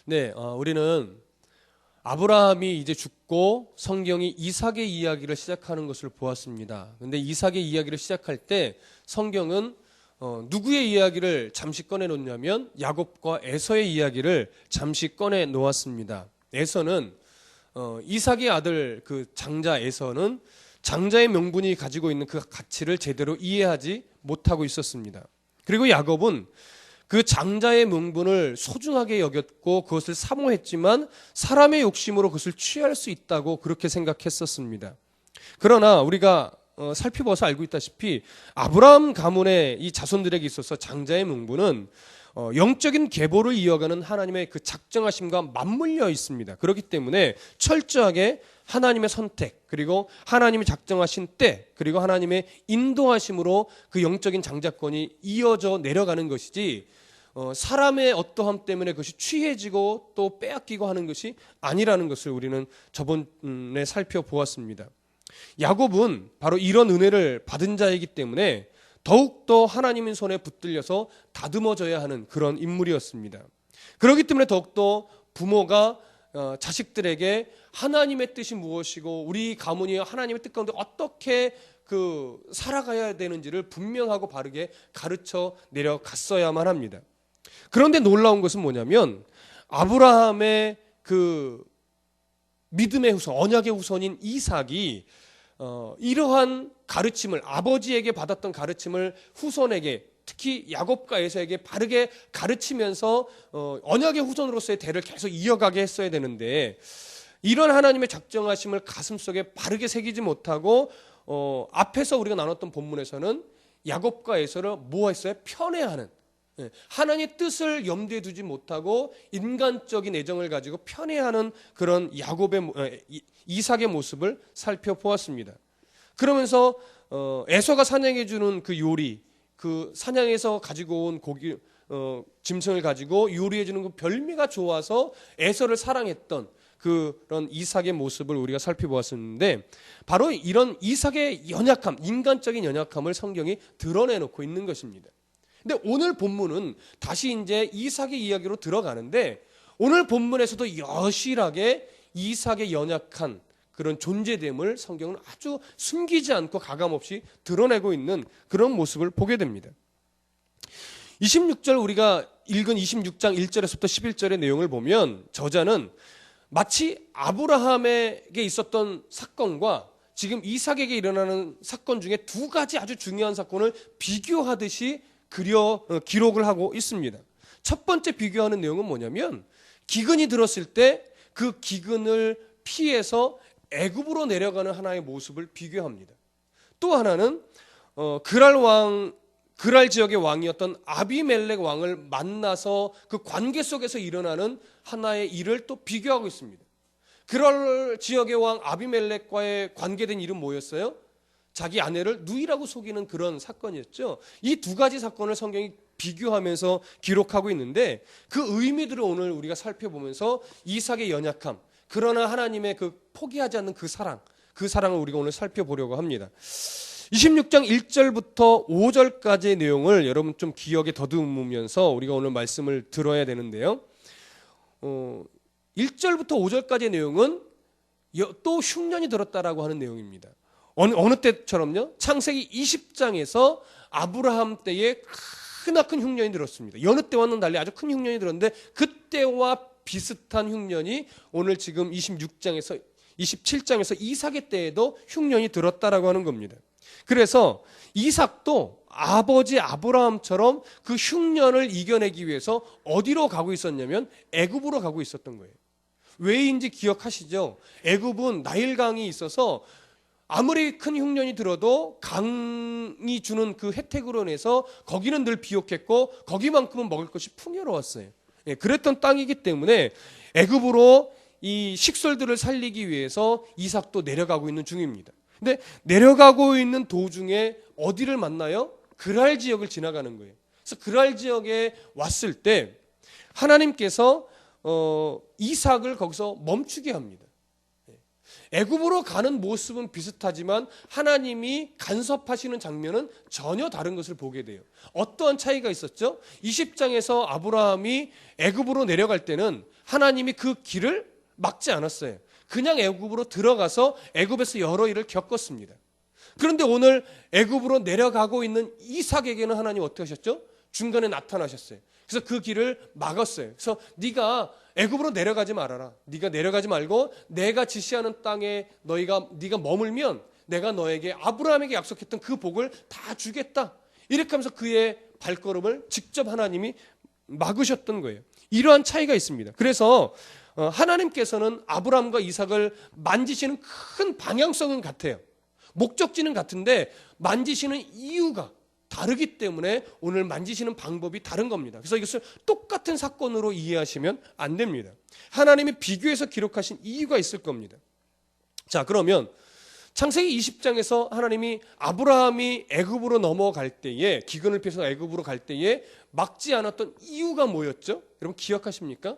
네, 우리는 아브라함이 이제 죽고 성경이 이삭의 이야기를 시작하는 것을 보았습니다. 근데 이삭의 이야기를 시작할 때 성경은 누구의 이야기를 잠시 꺼내 놓냐면 야곱과 에서의 이야기를 잠시 꺼내 놓았습니다. 에서는 이삭의 아들 그 장자 에서는 장자의 명분이 가지고 있는 그 가치를 제대로 이해하지 못하고 있었습니다. 그리고 야곱은 그 장자의 명분을 소중하게 여겼고 그것을 사모했지만 사람의 욕심으로 그것을 취할 수 있다고 그렇게 생각했었습니다. 그러나 우리가 살펴봐서 알고 있다시피 아브라함 가문의 이 자손들에게 있어서 장자의 명분은 영적인 계보를 이어가는 하나님의 그 작정하심과 맞물려 있습니다. 그렇기 때문에 철저하게 하나님의 선택, 그리고 하나님이 작정하신 때, 그리고 하나님의 인도하심으로 그 영적인 장자권이 이어져 내려가는 것이지 사람의 어떠함 때문에 그것이 취해지고 또 빼앗기고 하는 것이 아니라는 것을 우리는 저번에 살펴보았습니다. 야곱은 바로 이런 은혜를 받은 자이기 때문에 더욱더 하나님의 손에 붙들려서 다듬어져야 하는 그런 인물이었습니다. 그렇기 때문에 더욱더 부모가 자식들에게 하나님의 뜻이 무엇이고 우리 가문이 하나님의 뜻 가운데 어떻게 살아가야 되는지를 분명하고 바르게 가르쳐 내려갔어야만 합니다. 그런데 놀라운 것은 뭐냐면 아브라함의 그 믿음의 후손, 언약의 후손인 이삭이 이러한 가르침을 아버지에게 받았던 가르침을 후손에게 특히 야곱과 에서에게 바르게 가르치면서 언약의 후손으로서의 대를 계속 이어가게 했어야 되는데 이런 하나님의 작정하심을 가슴속에 바르게 새기지 못하고 앞에서 우리가 나눴던 본문에서는 야곱과 에서를 뭐 했어요? 편애하는, 하나님의 뜻을 염두에 두지 못하고 인간적인 애정을 가지고 편애하는 그런 이삭의 모습을 살펴보았습니다. 그러면서 에서가 사냥해 주는 그 요리, 그 사냥해서 가지고 온 고기 짐승을 가지고 요리해 주는 그 별미가 좋아서 에서를 사랑했던 그런 이삭의 모습을 우리가 살펴보았었는데 바로 이런 이삭의 연약함, 인간적인 연약함을 성경이 드러내놓고 있는 것입니다. 근데 오늘 본문은 다시 이제 이삭의 이야기로 들어가는데 오늘 본문에서도 여실하게 이삭의 연약한 그런 존재됨을 성경은 아주 숨기지 않고 가감없이 드러내고 있는 그런 모습을 보게 됩니다. 26절 우리가 읽은 26장 1절에서부터 11절의 내용을 보면 저자는 마치 아브라함에게 있었던 사건과 지금 이삭에게 일어나는 사건 중에 두 가지 아주 중요한 사건을 비교하듯이 기록을 하고 있습니다. 첫 번째 비교하는 내용은 뭐냐면 기근이 들었을 때 그 기근을 피해서 애굽으로 내려가는 하나의 모습을 비교합니다. 또 하나는 그랄 지역의 왕이었던 아비멜렉 왕을 만나서 그 관계 속에서 일어나는 하나의 일을 또 비교하고 있습니다. 그랄 지역의 왕 아비멜렉과의 관계된 일은 뭐였어요? 자기 아내를 누이라고 속이는 그런 사건이었죠. 이 두 가지 사건을 성경이 비교하면서 기록하고 있는데 그 의미들을 오늘 우리가 살펴보면서 이삭의 연약함, 그러나 하나님의 그 포기하지 않는 그 사랑을 우리가 오늘 살펴보려고 합니다. 26장 1절부터 5절까지의 내용을 여러분 좀 기억에 더듬으면서 우리가 오늘 말씀을 들어야 되는데요. 1절부터 5절까지의 내용은 또 흉년이 들었다라고 하는 내용입니다. 어느 때처럼요? 창세기 20장에서 아브라함 때에 크나큰 흉년이 들었습니다. 여느 때와는 달리 아주 큰 흉년이 들었는데 그때와 비슷한 흉년이 오늘 지금 27장에서 이삭의 때에도 흉년이 들었다라고 하는 겁니다. 그래서 이삭도 아버지 아브라함처럼 그 흉년을 이겨내기 위해서 어디로 가고 있었냐면 애굽으로 가고 있었던 거예요. 왜인지 기억하시죠? 애굽은 나일강이 있어서 아무리 큰 흉년이 들어도 강이 주는 그 혜택으로 인해서 거기는 늘 비옥했고 거기만큼은 먹을 것이 풍요로웠어요. 그랬던 땅이기 때문에 애굽으로 이 식솔들을 살리기 위해서 이삭도 내려가고 있는 중입니다. 근데 내려가고 있는 도중에 어디를 만나요? 그랄 지역을 지나가는 거예요. 그래서 그랄 지역에 왔을 때 하나님께서 이삭을 거기서 멈추게 합니다. 애굽으로 가는 모습은 비슷하지만 하나님이 간섭하시는 장면은 전혀 다른 것을 보게 돼요. 어떠한 차이가 있었죠? 20장에서 아브라함이 애굽으로 내려갈 때는 하나님이 그 길을 막지 않았어요. 그냥 애굽으로 들어가서 애굽에서 여러 일을 겪었습니다. 그런데 오늘 애굽으로 내려가고 있는 이삭에게는 하나님 어떻게 하셨죠? 중간에 나타나셨어요. 그래서 그 길을 막았어요. 그래서 네가 애굽으로 내려가지 말아라. 네가 내려가지 말고 내가 지시하는 땅에 네가 머물면 내가 너에게 아브라함에게 약속했던 그 복을 다 주겠다. 이렇게 하면서 그의 발걸음을 직접 하나님이 막으셨던 거예요. 이러한 차이가 있습니다. 그래서 하나님께서는 아브라함과 이삭을 만지시는 큰 방향성은 같아요. 목적지는 같은데 만지시는 이유가 다르기 때문에 오늘 만지시는 방법이 다른 겁니다. 그래서 이것을 똑같은 사건으로 이해하시면 안 됩니다. 하나님이 비교해서 기록하신 이유가 있을 겁니다. 자, 그러면 창세기 20장에서 하나님이 아브라함이 애굽으로 넘어갈 때에, 기근을 피해서 애굽으로 갈 때에 막지 않았던 이유가 뭐였죠? 여러분 기억하십니까?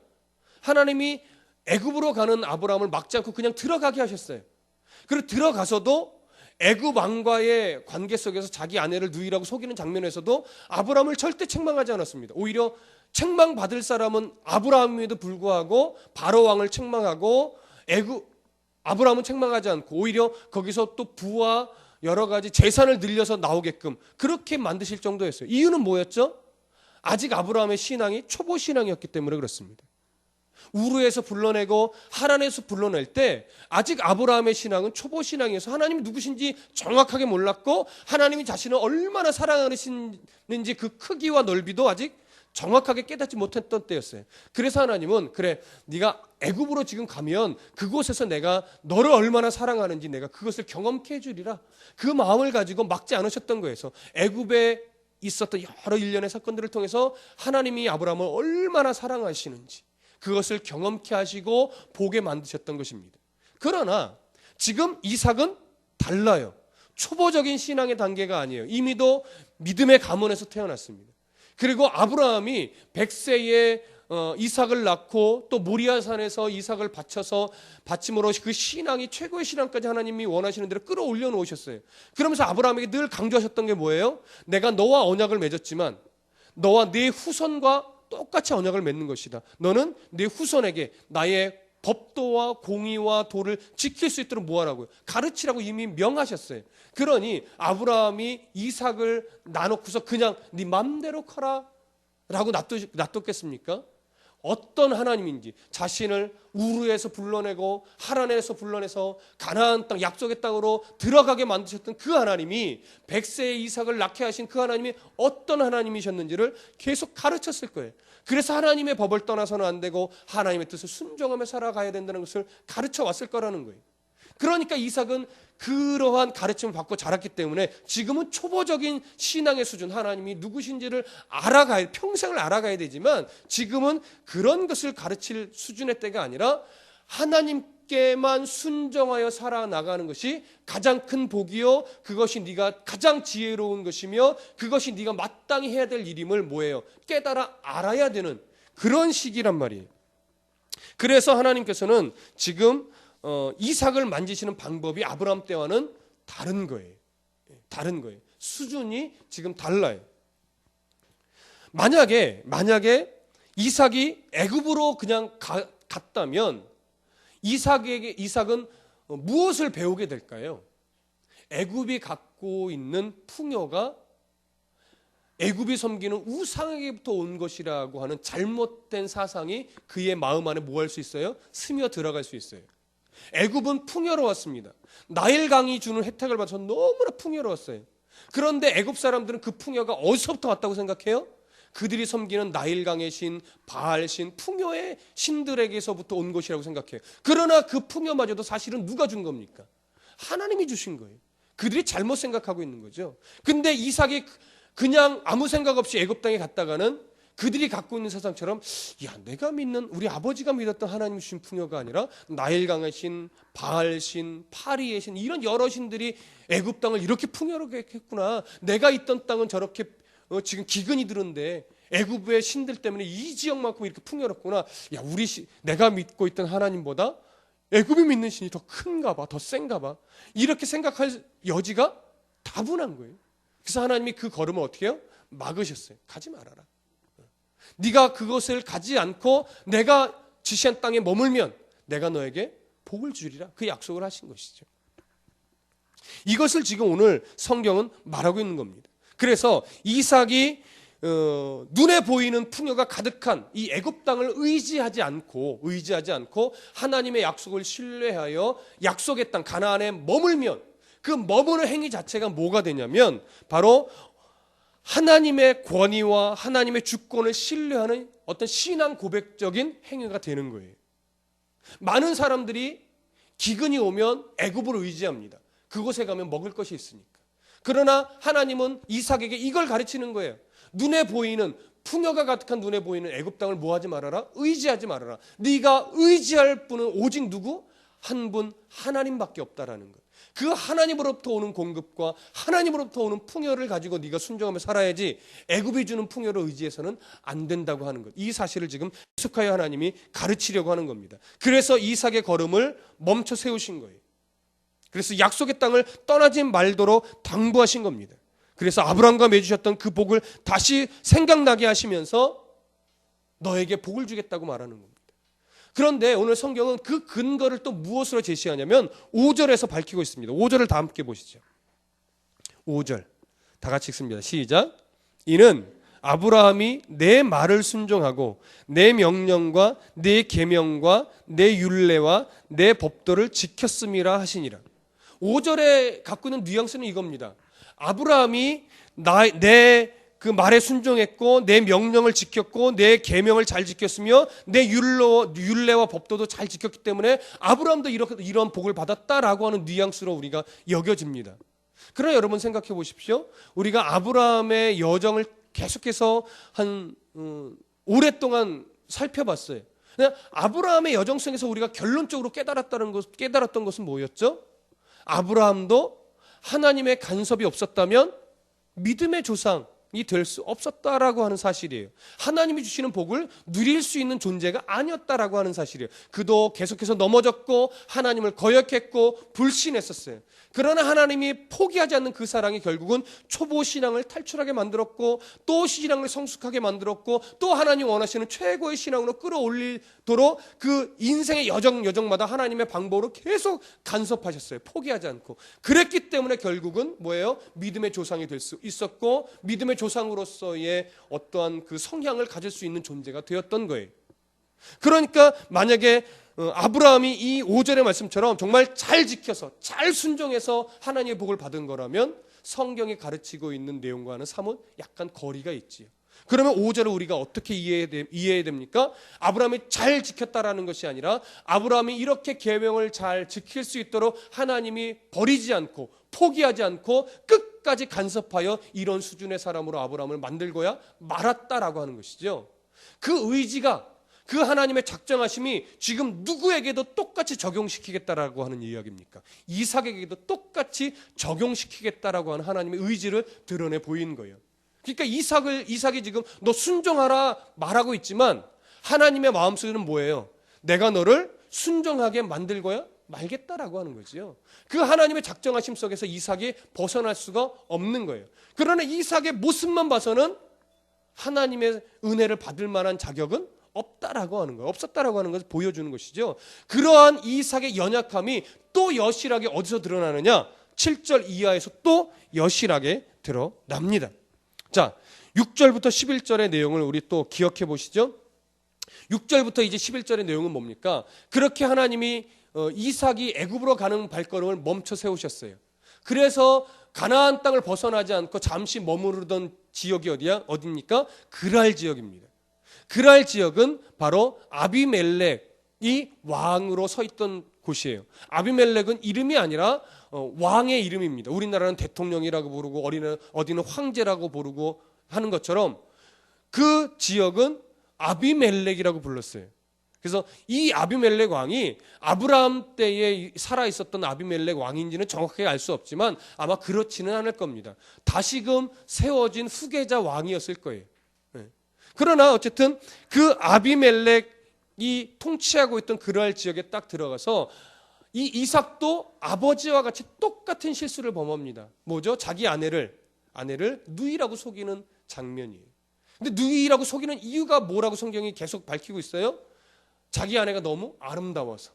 하나님이 애굽으로 가는 아브라함을 막지 않고 그냥 들어가게 하셨어요. 그리고 들어가서도 애굽 왕과의 관계 속에서 자기 아내를 누이라고 속이는 장면에서도 아브라함을 절대 책망하지 않았습니다. 오히려 책망받을 사람은 아브라함임에도 불구하고 바로 왕을 책망하고 아브라함은 책망하지 않고 오히려 거기서 또 부와 여러 가지 재산을 늘려서 나오게끔 그렇게 만드실 정도였어요. 이유는 뭐였죠? 아직 아브라함의 신앙이 초보 신앙이었기 때문에 그렇습니다. 우르에서 불러내고 하란에서 불러낼 때 아직 아브라함의 신앙은 초보 신앙이어서 하나님이 누구신지 정확하게 몰랐고 하나님이 자신을 얼마나 사랑하시는지 그 크기와 넓이도 아직 정확하게 깨닫지 못했던 때였어요. 그래서 하나님은 그래 네가 애굽으로 지금 가면 그곳에서 내가 너를 얼마나 사랑하는지 내가 그것을 경험케 해주리라. 그 마음을 가지고 막지 않으셨던 거예요. 그래서 애굽에 있었던 여러 일련의 사건들을 통해서 하나님이 아브라함을 얼마나 사랑하시는지 그것을 경험케 하시고 보게 만드셨던 것입니다. 그러나 지금 이삭은 달라요. 초보적인 신앙의 단계가 아니에요. 이미도 믿음의 가문에서 태어났습니다. 그리고 아브라함이 100세에 이삭을 낳고 또 모리아산에서 이삭을 바침으로 그 신앙이 최고의 신앙까지 하나님이 원하시는 대로 끌어올려 놓으셨어요. 그러면서 아브라함에게 늘 강조하셨던 게 뭐예요? 내가 너와 언약을 맺었지만 너와 네 후손과 똑같이 언약을 맺는 것이다. 너는 네 후손에게 나의 법도와 공의와 도를 지킬 수 있도록 뭐하라고요? 가르치라고 이미 명하셨어요. 그러니 아브라함이 이삭을 나놓고서 그냥 네 맘대로 커라 라고 놔뒀겠습니까? 어떤 하나님인지 자신을 우르에서 불러내고 하란에서 불러내서 가나안 땅 약속의 땅으로 들어가게 만드셨던 그 하나님이 100세의 이삭을 낳게 하신 그 하나님이 어떤 하나님이셨는지를 계속 가르쳤을 거예요. 그래서 하나님의 법을 떠나서는 안 되고 하나님의 뜻을 순종하며 살아가야 된다는 것을 가르쳐 왔을 거라는 거예요. 그러니까 이삭은 그러한 가르침을 받고 자랐기 때문에 지금은 초보적인 신앙의 수준, 하나님이 누구신지를 평생을 알아가야 되지만 지금은 그런 것을 가르칠 수준의 때가 아니라 하나님께만 순종하여 살아나가는 것이 가장 큰 복이요, 그것이 네가 가장 지혜로운 것이며 그것이 네가 마땅히 해야 될 일임을 뭐예요? 깨달아 알아야 되는 그런 시기란 말이에요. 그래서 하나님께서는 지금 이삭을 만지시는 방법이 아브라함 때와는 다른 거예요. 다른 거예요. 수준이 지금 달라요. 만약에 이삭이 애굽으로 그냥 갔다면 이삭은 무엇을 배우게 될까요? 애굽이 갖고 있는 풍요가 애굽이 섬기는 우상에게부터 온 것이라고 하는 잘못된 사상이 그의 마음 안에 뭐 할 수 있어요? 스며 들어갈 수 있어요. 애굽은 풍요로웠습니다. 나일강이 주는 혜택을 받아서 너무나 풍요로웠어요. 그런데 애굽 사람들은 그 풍요가 어디서부터 왔다고 생각해요? 그들이 섬기는 나일강의 신, 바알 신, 풍요의 신들에게서부터 온 것이라고 생각해요. 그러나 그 풍요마저도 사실은 누가 준 겁니까? 하나님이 주신 거예요. 그들이 잘못 생각하고 있는 거죠. 근데 이삭이 그냥 아무 생각 없이 애굽 땅에 갔다가는 그들이 갖고 있는 세상처럼 내가 믿는 우리 아버지가 믿었던 하나님 주신 풍요가 아니라 나일강의 신, 바알 신, 파리의 신 이런 여러 신들이 애굽 땅을 이렇게 풍요롭게 했구나. 내가 있던 땅은 저렇게 지금 기근이 드는데 애굽의 신들 때문에 이 지역만큼 이렇게 풍요롭구나. 내가 믿고 있던 하나님보다 애굽이 믿는 신이 더 큰가 봐, 더 센가 봐. 이렇게 생각할 여지가 다분한 거예요. 그래서 하나님이 그 걸음을 어떻게 해요? 막으셨어요. 가지 말아라. 네가 그것을 가지 않고 내가 지시한 땅에 머물면 내가 너에게 복을 주리라. 그 약속을 하신 것이죠. 이것을 지금 오늘 성경은 말하고 있는 겁니다. 그래서 이삭이 눈에 보이는 풍요가 가득한 이 애굽 땅을 의지하지 않고 하나님의 약속을 신뢰하여 약속의 땅 가나안에 머물면 그 머무는 행위 자체가 뭐가 되냐면 바로 하나님의 권위와 하나님의 주권을 신뢰하는 어떤 신앙 고백적인 행위가 되는 거예요. 많은 사람들이 기근이 오면 애굽을 의지합니다. 그곳에 가면 먹을 것이 있으니까. 그러나 하나님은 이삭에게 이걸 가르치는 거예요. 눈에 보이는 풍요가 가득한 눈에 보이는 애굽 땅을 뭐하지 말아라? 의지하지 말아라. 네가 의지할 분은 오직 누구? 한 분 하나님밖에 없다라는 것. 그 하나님으로부터 오는 공급과 하나님으로부터 오는 풍요를 가지고 네가 순종하며 살아야지 애굽이 주는 풍요를 의지해서는 안 된다고 하는 것. 이 사실을 지금 계속하여 하나님이 가르치려고 하는 겁니다. 그래서 이삭의 걸음을 멈춰 세우신 거예요. 그래서 약속의 땅을 떠나지 말도록 당부하신 겁니다. 그래서 아브라함과 맺으셨던 그 복을 다시 생각나게 하시면서 너에게 복을 주겠다고 말하는 겁니다. 그런데 오늘 성경은 그 근거를 또 무엇으로 제시하냐면 5절에서 밝히고 있습니다. 5절을 다 함께 보시죠. 5절 다 같이 읽습니다. 시작. 이는 아브라함이 내 말을 순종하고 내 명령과 내 계명과 내 율례와 내 법도를 지켰음이라 하시니라. 5절에 갖고 있는 뉘앙스는 이겁니다. 아브라함이 내 그 말에 순종했고 내 명령을 지켰고 내 계명을 잘 지켰으며 내 율례와 법도도 잘 지켰기 때문에 아브라함도 이런 복을 받았다라고 하는 뉘앙스로 우리가 여겨집니다. 그러나 여러분 생각해 보십시오. 우리가 아브라함의 여정을 계속해서 오랫동안 살펴봤어요. 아브라함의 여정 속에서 우리가 결론적으로 깨달았던 것은 뭐였죠? 아브라함도 하나님의 간섭이 없었다면 믿음의 조상이 될 수 없었다라고 하는 사실이에요. 하나님이 주시는 복을 누릴 수 있는 존재가 아니었다라고 하는 사실이에요. 그도 계속해서 넘어졌고 하나님을 거역했고 불신했었어요. 그러나 하나님이 포기하지 않는 그 사랑이 결국은 초보 신앙을 탈출하게 만들었고 또 신앙을 성숙하게 만들었고 또 하나님 원하시는 최고의 신앙으로 끌어올리도록 그 인생의 여정마다 하나님의 방법으로 계속 간섭하셨어요. 포기하지 않고. 그랬기 때문에 결국은 뭐예요? 믿음의 조상이 될 수 있었고 믿음의 조상으로서의 어떠한 그 성향을 가질 수 있는 존재가 되었던 거예요. 그러니까 만약에 아브라함이 이 5절의 말씀처럼 정말 잘 지켜서 잘 순종해서 하나님의 복을 받은 거라면 성경이 가르치고 있는 내용과는 사뭇 약간 거리가 있지요. 그러면 5절을 우리가 어떻게 이해해야 됩니까? 아브라함이 잘 지켰다라는 것이 아니라 아브라함이 이렇게 계명을 잘 지킬 수 있도록 하나님이 버리지 않고 포기하지 않고 끝까지 간섭하여 이런 수준의 사람으로 아브라함을 만들고야 말았다라고 하는 것이죠. 그 의지가 그 하나님의 작정하심이 지금 누구에게도 똑같이 적용시키겠다라고 하는 이야기입니까? 이삭에게도 똑같이 적용시키겠다라고 하는 하나님의 의지를 드러내 보이는 거예요. 그러니까 이삭이 지금 너 순종하라 말하고 있지만 하나님의 마음속에는 뭐예요? 내가 너를 순종하게 만들고야 말겠다라고 하는 거죠. 그 하나님의 작정하심 속에서 이삭이 벗어날 수가 없는 거예요. 그러나 이삭의 모습만 봐서는 하나님의 은혜를 받을 만한 자격은 없다라고 하는 거예요. 없었다라고 하는 것을 보여주는 것이죠. 그러한 이삭의 연약함이 또 여실하게 어디서 드러나느냐? 7절 이하에서 또 여실하게 드러납니다. 자, 6절부터 11절의 내용을 우리 또 기억해 보시죠. 6절부터 이제 11절의 내용은 뭡니까? 그렇게 하나님이 이삭이 애굽으로 가는 발걸음을 멈춰 세우셨어요. 그래서 가나안 땅을 벗어나지 않고 잠시 머무르던 지역이 어디입니까? 그랄 지역입니다. 그랄 지역은 바로 아비멜렉이 왕으로 서 있던 곳이에요. 아비멜렉은 이름이 아니라 왕의 이름입니다. 우리나라는 대통령이라고 부르고 어디는 황제라고 부르고 하는 것처럼 그 지역은 아비멜렉이라고 불렀어요. 그래서 이 아비멜렉 왕이 아브라함 때에 살아 있었던 아비멜렉 왕인지는 정확하게 알 수 없지만 아마 그렇지는 않을 겁니다. 다시금 세워진 후계자 왕이었을 거예요. 그러나 어쨌든 그 아비멜렉이 통치하고 있던 그랄 지역에 딱 들어가서 이 이삭도 아버지와 같이 똑같은 실수를 범합니다. 뭐죠? 자기 아내를 누이라고 속이는 장면이에요. 근데 누이라고 속이는 이유가 뭐라고 성경이 계속 밝히고 있어요? 자기 아내가 너무 아름다워서,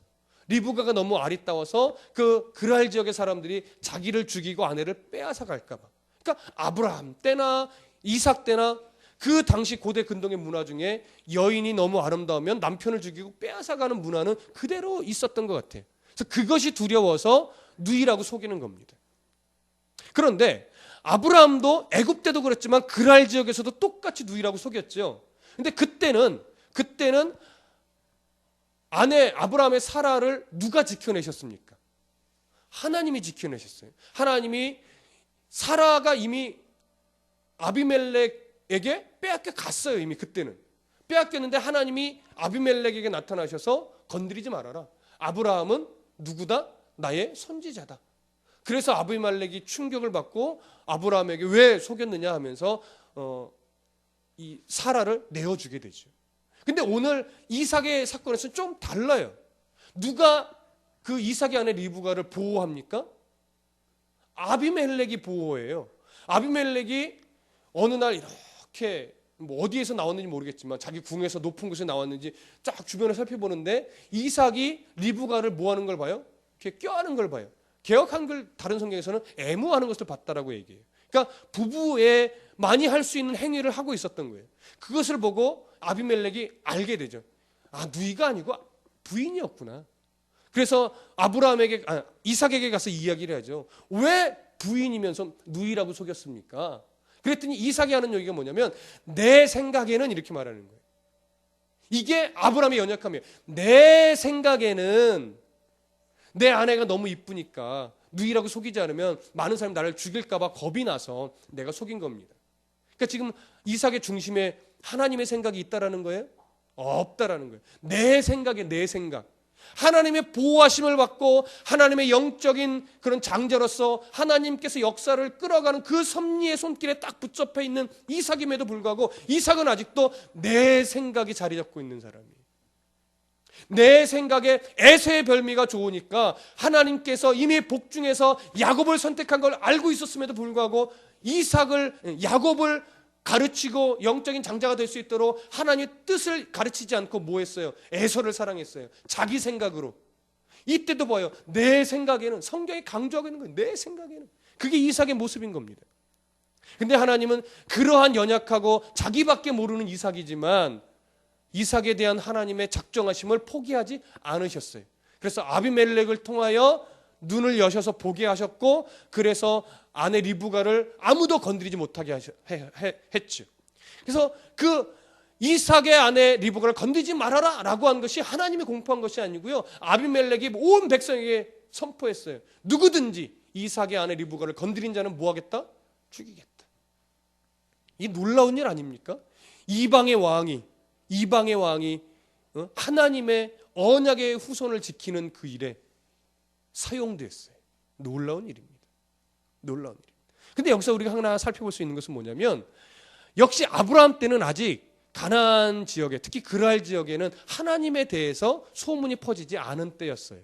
리브가가 너무 아리따워서 그 그랄 지역의 사람들이 자기를 죽이고 아내를 빼앗아 갈까 봐. 그러니까 아브라함 때나 이삭 때나 그 당시 고대 근동의 문화 중에 여인이 너무 아름다우면 남편을 죽이고 빼앗아가는 문화는 그대로 있었던 것 같아요. 그래서 그것이 두려워서 누이라고 속이는 겁니다. 그런데 아브라함도 애굽 때도 그랬지만 그랄 지역에서도 똑같이 누이라고 속였죠. 근데 그때는 아내 아브라함의 사라를 누가 지켜내셨습니까? 하나님이 지켜내셨어요. 하나님이 사라가 이미 아비멜렉에게 빼앗겨 갔어요. 이미 그때는 빼앗겼는데 하나님이 아비멜렉에게 나타나셔서 건드리지 말아라. 아브라함은 누구다? 나의 선지자다. 그래서 아비멜렉이 충격을 받고 아브라함에게 왜 속였느냐 하면서 이 사라를 내어주게 되죠. 근데 오늘 이삭의 사건에서는 좀 달라요. 누가 그 이삭의 아내 리브가를 보호합니까? 아비멜렉이 보호해요. 아비멜렉이 어느 날 이렇게 뭐 어디에서 나왔는지 모르겠지만 자기 궁에서 높은 곳에 나왔는지 쫙 주변을 살펴보는데 이삭이 리브가를 뭐 하는 걸 봐요? 이렇게 껴안은 걸 봐요. 개역 한글 다른 성경에서는 애무하는 것을 봤다라고 얘기해요. 그러니까 부부에 많이 할 수 있는 행위를 하고 있었던 거예요. 그것을 보고 아비멜렉이 알게 되죠. 아, 누이가 아니고 부인이었구나. 그래서 이삭에게 가서 이야기를 하죠. 왜 부인이면서 누이라고 속였습니까? 그랬더니 이삭이 하는 얘기가 뭐냐면 내 생각에는 이렇게 말하는 거예요. 이게 아브라함의 연약함이에요. 내 생각에는 내 아내가 너무 이쁘니까 누이라고 속이지 않으면 많은 사람이 나를 죽일까 봐 겁이 나서 내가 속인 겁니다. 그러니까 지금 이삭의 중심에 하나님의 생각이 있다라는 거예요? 없다라는 거예요. 내 생각에 내 생각. 하나님의 보호하심을 받고 하나님의 영적인 그런 장자로서 하나님께서 역사를 끌어가는 그 섭리의 손길에 딱 붙잡혀 있는 이삭임에도 불구하고 이삭은 아직도 내 생각이 자리 잡고 있는 사람이에요. 내 생각에 에서의 별미가 좋으니까 하나님께서 이미 복중에서 야곱을 선택한 걸 알고 있었음에도 불구하고 야곱을 가르치고 영적인 장자가 될 수 있도록 하나님의 뜻을 가르치지 않고 뭐 했어요? 에서를 사랑했어요. 자기 생각으로. 이때도 봐요. 내 생각에는, 성경이 강조하고 있는 거예요. 내 생각에는. 그게 이삭의 모습인 겁니다. 근데 하나님은 그러한 연약하고 자기밖에 모르는 이삭이지만 이삭에 대한 하나님의 작정하심을 포기하지 않으셨어요. 그래서 아비멜렉을 통하여 눈을 여셔서 보게 하셨고 그래서 아내 리브가를 아무도 건드리지 못하게 했죠. 그래서 그 이삭의 아내 리브가를 건드리지 말아라 라고 한 것이 하나님이 공포한 것이 아니고요. 아비멜렉이 온 백성에게 선포했어요. 누구든지 이삭의 아내 리브가를 건드린 자는 뭐 하겠다? 죽이겠다. 이 놀라운 일 아닙니까? 이방의 왕이 하나님의 언약의 후손을 지키는 그 일에 사용됐어요. 놀라운 일입니다. 놀라운 일. 근데 여기서 우리가 하나 살펴볼 수 있는 것은 뭐냐면 역시 아브라함 때는 아직 가나안 지역에 특히 그랄 지역에는 하나님에 대해서 소문이 퍼지지 않은 때였어요.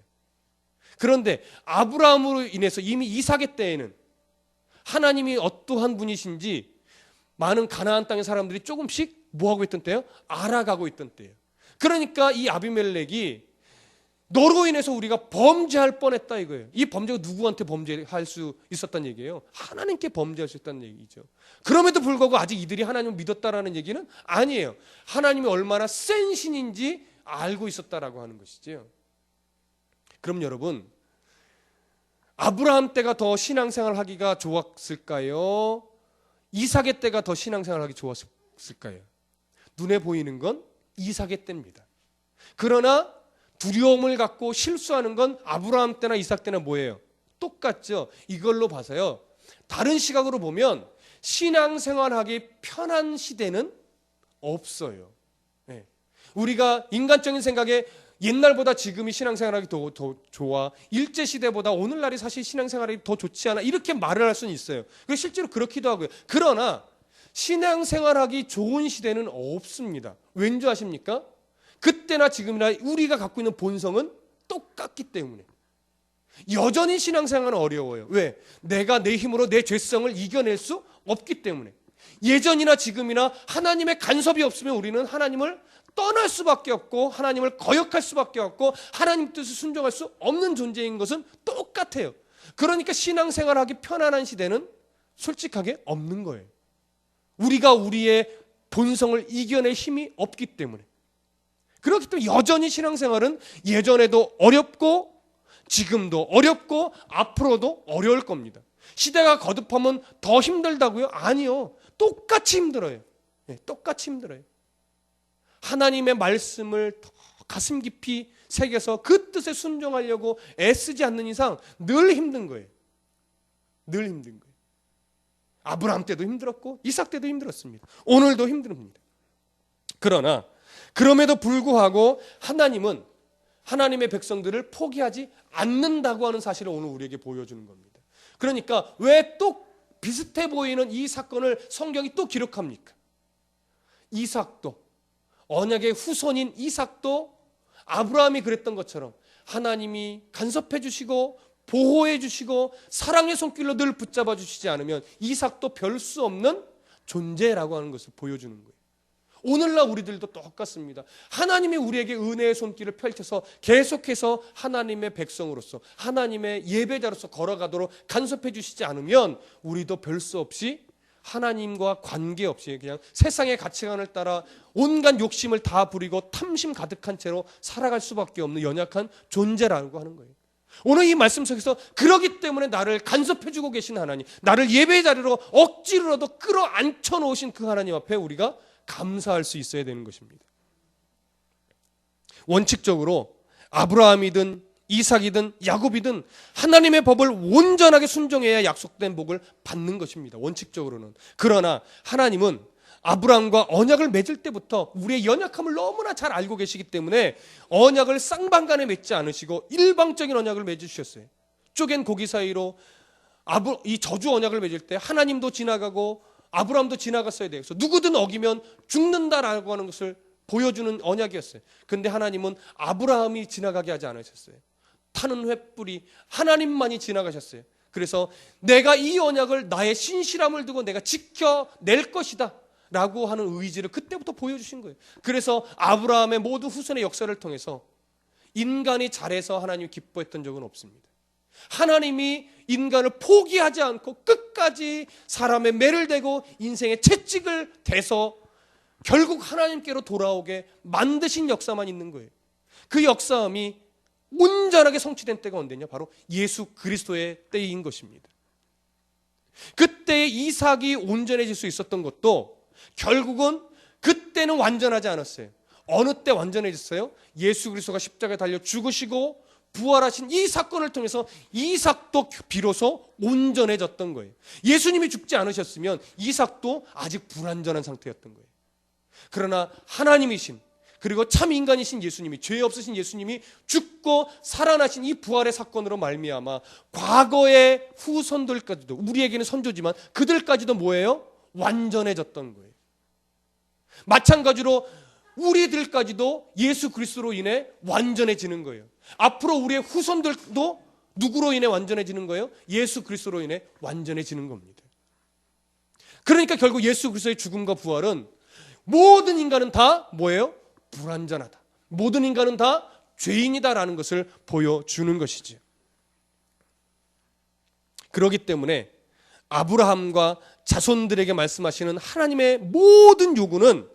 그런데 아브라함으로 인해서 이미 이삭의 때에는 하나님이 어떠한 분이신지 많은 가나안 땅의 사람들이 조금씩 뭐하고 있던 때예요? 알아가고 있던 때예요. 그러니까 이 아비멜렉이 너로 인해서 우리가 범죄할 뻔했다 이거예요. 이 범죄가 누구한테 범죄할 수 있었단 얘기예요? 하나님께 범죄할 수 있다는 얘기죠. 그럼에도 불구하고 아직 이들이 하나님을 믿었다라는 얘기는 아니에요. 하나님이 얼마나 센 신인지 알고 있었다라고 하는 것이죠. 그럼 여러분, 아브라함 때가 더 신앙생활 하기가 좋았을까요? 이삭의 때가 더 신앙생활 하기 좋았을까요? 눈에 보이는 건 이삭의 때입니다. 그러나 두려움을 갖고 실수하는 건 아브라함 때나 이삭 때나 뭐예요? 똑같죠. 이걸로 봐서요. 다른 시각으로 보면 신앙생활하기 편한 시대는 없어요. 네. 우리가 인간적인 생각에 옛날보다 지금이 신앙생활하기 더 좋아. 일제시대보다 오늘날이 사실 신앙생활이 더 좋지 않아. 이렇게 말을 할 수는 있어요. 실제로 그렇기도 하고요. 그러나 신앙생활하기 좋은 시대는 없습니다. 왠지 아십니까? 그때나 지금이나 우리가 갖고 있는 본성은 똑같기 때문에. 여전히 신앙생활은 어려워요. 왜? 내가 내 힘으로 내 죄성을 이겨낼 수 없기 때문에. 예전이나 지금이나 하나님의 간섭이 없으면 우리는 하나님을 떠날 수밖에 없고 하나님을 거역할 수밖에 없고 하나님 뜻을 순종할 수 없는 존재인 것은 똑같아요. 그러니까 신앙생활하기 편안한 시대는 솔직하게 없는 거예요. 우리가 우리의 본성을 이겨낼 힘이 없기 때문에. 그렇기 때문에 여전히 신앙생활은 예전에도 어렵고 지금도 어렵고 앞으로도 어려울 겁니다. 시대가 거듭하면 더 힘들다고요? 아니요. 똑같이 힘들어요. 똑같이 힘들어요. 하나님의 말씀을 더 가슴 깊이 새겨서 그 뜻에 순종하려고 애쓰지 않는 이상 늘 힘든 거예요. 늘 힘든 거예요. 아브라함 때도 힘들었고 이삭 때도 힘들었습니다. 오늘도 힘듭니다. 그러나 그럼에도 불구하고 하나님은 하나님의 백성들을 포기하지 않는다고 하는 사실을 오늘 우리에게 보여주는 겁니다. 그러니까 왜 또 비슷해 보이는 이 사건을 성경이 또 기록합니까? 이삭도, 언약의 후손인 이삭도 아브라함이 그랬던 것처럼 하나님이 간섭해 주시고 보호해 주시고 사랑의 손길로 늘 붙잡아 주시지 않으면 이삭도 별 수 없는 존재라고 하는 것을 보여주는 거예요. 오늘날 우리들도 똑같습니다. 하나님이 우리에게 은혜의 손길을 펼쳐서 계속해서 하나님의 백성으로서 하나님의 예배자로서 걸어가도록 간섭해 주시지 않으면 우리도 별 수 없이 하나님과 관계없이 그냥 세상의 가치관을 따라 온갖 욕심을 다 부리고 탐심 가득한 채로 살아갈 수밖에 없는 연약한 존재라고 하는 거예요. 오늘 이 말씀 속에서 그러기 때문에 나를 간섭해주고 계신 하나님, 나를 예배의 자리로 억지로라도 끌어앉혀 놓으신 그 하나님 앞에 우리가 감사할 수 있어야 되는 것입니다. 원칙적으로 아브라함이든 이삭이든 야곱이든 하나님의 법을 온전하게 순종해야 약속된 복을 받는 것입니다. 원칙적으로는. 그러나 하나님은 아브라함과 언약을 맺을 때부터 우리의 연약함을 너무나 잘 알고 계시기 때문에 언약을 쌍방간에 맺지 않으시고 일방적인 언약을 맺으셨어요. 쪼갠 고기 사이로 이 저주 언약을 맺을 때 하나님도 지나가고 아브라함도 지나갔어야 돼요. 그래서 누구든 어기면 죽는다라고 하는 것을 보여주는 언약이었어요. 그런데 하나님은 아브라함이 지나가게 하지 않으셨어요. 타는 횃불이 하나님만이 지나가셨어요. 그래서 내가 이 언약을 나의 신실함을 두고 내가 지켜낼 것이다 라고 하는 의지를 그때부터 보여주신 거예요. 그래서 아브라함의 모두 후손의 역사를 통해서 인간이 잘해서 하나님이 기뻐했던 적은 없습니다. 하나님이 인간을 포기하지 않고 끝까지 사람의 매를 대고 인생의 채찍을 대서 결국 하나님께로 돌아오게 만드신 역사만 있는 거예요. 그 역사함이 온전하게 성취된 때가 언제냐? 바로 예수 그리스도의 때인 것입니다. 그때 이삭이 온전해질 수 있었던 것도 결국은 그때는 완전하지 않았어요. 어느 때 완전해졌어요? 예수 그리스도가 십자가에 달려 죽으시고 부활하신 이 사건을 통해서 이삭도 비로소 온전해졌던 거예요. 예수님이 죽지 않으셨으면 이삭도 아직 불완전한 상태였던 거예요. 그러나 하나님이신 그리고 참 인간이신 예수님이, 죄 없으신 예수님이 죽고 살아나신 이 부활의 사건으로 말미암아 과거의 후손들까지도, 우리에게는 선조지만 그들까지도 뭐예요? 완전해졌던 거예요. 마찬가지로 우리들까지도 예수 그리스도로 인해 완전해지는 거예요. 앞으로 우리의 후손들도 누구로 인해 완전해지는 거예요? 예수 그리스도로 인해 완전해지는 겁니다. 그러니까 결국 예수 그리스도의 죽음과 부활은 모든 인간은 다 뭐예요? 불완전하다. 모든 인간은 다 죄인이다라는 것을 보여주는 것이죠. 그렇기 때문에 아브라함과 자손들에게 말씀하시는 하나님의 모든 요구는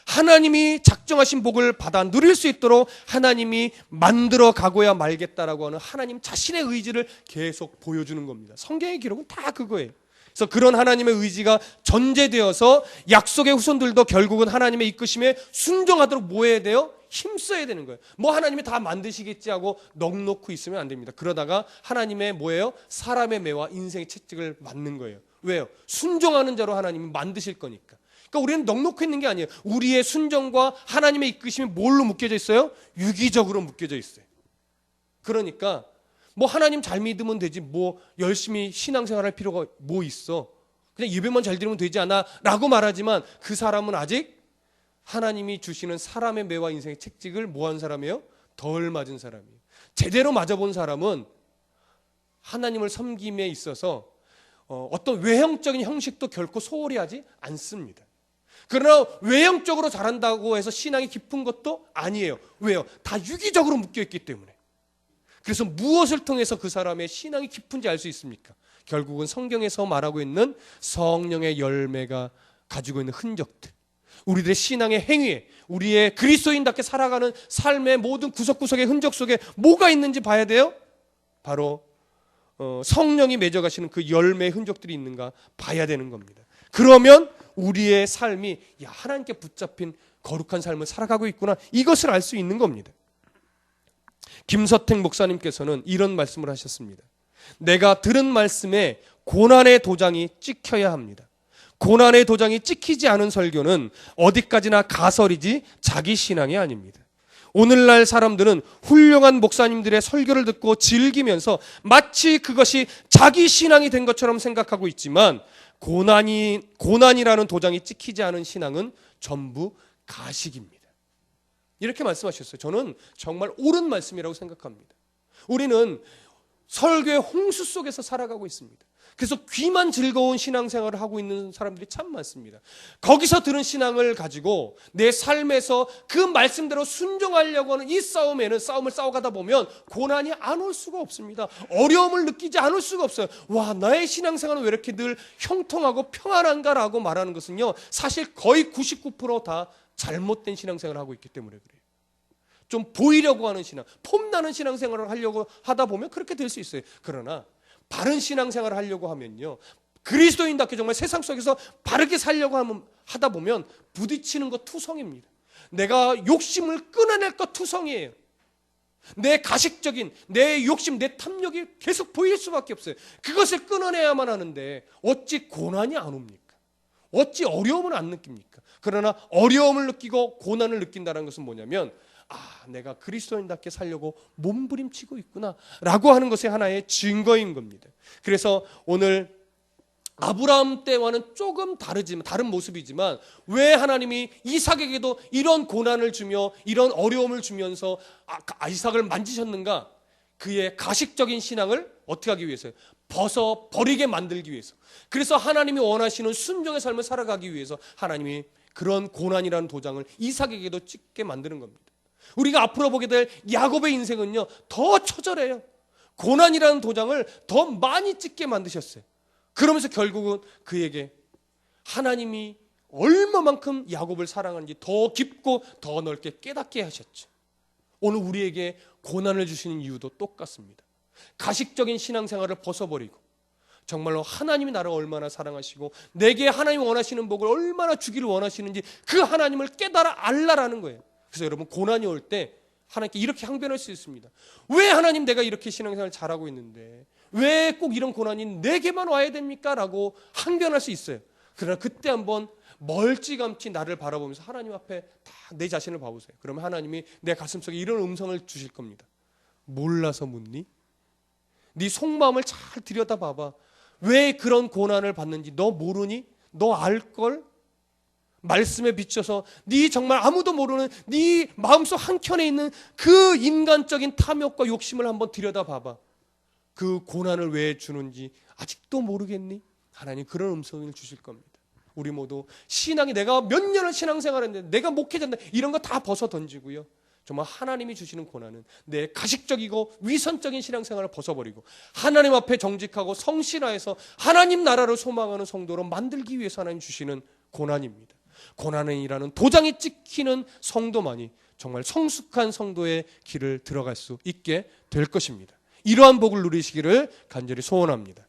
하나님이 작정하신 복을 받아 누릴 수 있도록 하나님이 만들어 가고야 말겠다라고 하는 하나님 자신의 의지를 계속 보여주는 겁니다. 성경의 기록은 다 그거예요. 그래서 그런 하나님의 의지가 전제되어서 약속의 후손들도 결국은 하나님의 이끄심에 순종하도록 뭐 해야 돼요? 힘써야 되는 거예요. 뭐 하나님이 다 만드시겠지 하고 넋놓고 있으면 안 됩니다. 그러다가 하나님의 뭐예요? 사람의 매와 인생의 채찍을 맞는 거예요. 왜요? 순종하는 자로 하나님이 만드실 거니까. 그러니까 우리는 넋놓고 있는 게 아니에요. 우리의 순종과 하나님의 이끄심이 뭘로 묶여져 있어요? 유기적으로 묶여져 있어요. 그러니까 뭐 하나님 잘 믿으면 되지 뭐 열심히 신앙생활할 필요가 뭐 있어. 그냥 예배만 잘 드리면 되지 않아 라고 말하지만 그 사람은 아직 하나님이 주시는 사람의 매와 인생의 채찍을 뭐한 사람이에요? 덜 맞은 사람이에요. 제대로 맞아본 사람은 하나님을 섬김에 있어서 어떤 외형적인 형식도 결코 소홀히 하지 않습니다. 그러나 외형적으로 잘한다고 해서 신앙이 깊은 것도 아니에요. 왜요? 다 유기적으로 묶여있기 때문에. 그래서 무엇을 통해서 그 사람의 신앙이 깊은지 알 수 있습니까? 결국은 성경에서 말하고 있는 성령의 열매가 가지고 있는 흔적들, 우리들의 신앙의 행위에, 우리의 그리스도인답게 살아가는 삶의 모든 구석구석의 흔적 속에 뭐가 있는지 봐야 돼요. 바로 성령이 맺어가시는 그 열매의 흔적들이 있는가 봐야 되는 겁니다. 그러면 우리의 삶이 하나님께 붙잡힌 거룩한 삶을 살아가고 있구나, 이것을 알 수 있는 겁니다. 김서택 목사님께서는 이런 말씀을 하셨습니다. 내가 들은 말씀에 고난의 도장이 찍혀야 합니다. 고난의 도장이 찍히지 않은 설교는 어디까지나 가설이지 자기 신앙이 아닙니다. 오늘날 사람들은 훌륭한 목사님들의 설교를 듣고 즐기면서 마치 그것이 자기 신앙이 된 것처럼 생각하고 있지만, 고난이라는 도장이 찍히지 않은 신앙은 전부 가식입니다. 이렇게 말씀하셨어요. 저는 정말 옳은 말씀이라고 생각합니다. 우리는 설교의 홍수 속에서 살아가고 있습니다. 그래서 귀만 즐거운 신앙생활을 하고 있는 사람들이 참 많습니다. 거기서 들은 신앙을 가지고 내 삶에서 그 말씀대로 순종하려고 하는 이 싸움을 싸워가다 보면 고난이 안 올 수가 없습니다. 어려움을 느끼지 않을 수가 없어요. 와, 나의 신앙생활은 왜 이렇게 늘 형통하고 평안한가라고 말하는 것은요, 사실 거의 99% 다 잘못된 신앙생활을 하고 있기 때문에 그래요. 좀 보이려고 하는 신앙, 폼나는 신앙생활을 하려고 하다 보면 그렇게 될 수 있어요. 그러나 바른 신앙생활을 하려고 하면요, 그리스도인답게 정말 세상 속에서 바르게 살려고 하다 보면 부딪히는 것 투성입니다. 내가 욕심을 끊어낼 것 투성이에요. 내 가식적인 내 욕심, 내 탐욕이 계속 보일 수밖에 없어요. 그것을 끊어내야만 하는데 어찌 고난이 안 옵니까? 어찌 어려움을 안 느낍니까? 그러나 어려움을 느끼고 고난을 느낀다는 것은 뭐냐면, 내가 그리스도인답게 살려고 몸부림치고 있구나 라고 하는 것이 하나의 증거인 겁니다. 그래서 오늘 아브라함 때와는 조금 다른 모습이지만, 왜 하나님이 이삭에게도 이런 고난을 주며 이런 어려움을 주면서 이삭을 만지셨는가? 그의 가식적인 신앙을 어떻게 하기 위해서요? 버리게 만들기 위해서. 그래서 하나님이 원하시는 순종의 삶을 살아가기 위해서 하나님이 그런 고난이라는 도장을 이삭에게도 찍게 만드는 겁니다. 우리가 앞으로 보게 될 야곱의 인생은요, 더 처절해요. 고난이라는 도장을 더 많이 찍게 만드셨어요. 그러면서 결국은 그에게 하나님이 얼마만큼 야곱을 사랑하는지 더 깊고 더 넓게 깨닫게 하셨죠. 오늘 우리에게 고난을 주시는 이유도 똑같습니다. 가식적인 신앙생활을 벗어버리고 정말로 하나님이 나를 얼마나 사랑하시고 내게 하나님이 원하시는 복을 얼마나 주기를 원하시는지 그 하나님을 깨달아 알라라는 거예요. 그래서 여러분, 고난이 올 때 하나님께 이렇게 항변할 수 있습니다. 왜 하나님, 내가 이렇게 신앙생활 잘하고 있는데 왜 꼭 이런 고난이 내게만 와야 됩니까? 라고 항변할 수 있어요. 그러나 그때 한번 멀찌감치 나를 바라보면서 하나님 앞에 다 내 자신을 봐보세요. 그러면 하나님이 내 가슴속에 이런 음성을 주실 겁니다. 몰라서 묻니? 네 속마음을 잘 들여다봐봐. 왜 그런 고난을 받는지 너 모르니? 너 알걸? 말씀에 비춰서 네 정말 아무도 모르는 네 마음속 한켠에 있는 그 인간적인 탐욕과 욕심을 한번 들여다봐봐. 그 고난을 왜 주는지 아직도 모르겠니? 하나님 그런 음성을 주실 겁니다. 우리 모두 신앙이, 내가 몇 년을 신앙생활했는데 내가 목회자인데 이런 거 다 벗어 던지고요, 정말 하나님이 주시는 고난은 내 가식적이고 위선적인 신앙생활을 벗어버리고 하나님 앞에 정직하고 성실하여서 하나님 나라를 소망하는 성도로 만들기 위해서 하나님 주시는 고난입니다. 고난이라는 도장이 찍히는 성도만이 정말 성숙한 성도의 길을 들어갈 수 있게 될 것입니다. 이러한 복을 누리시기를 간절히 소원합니다.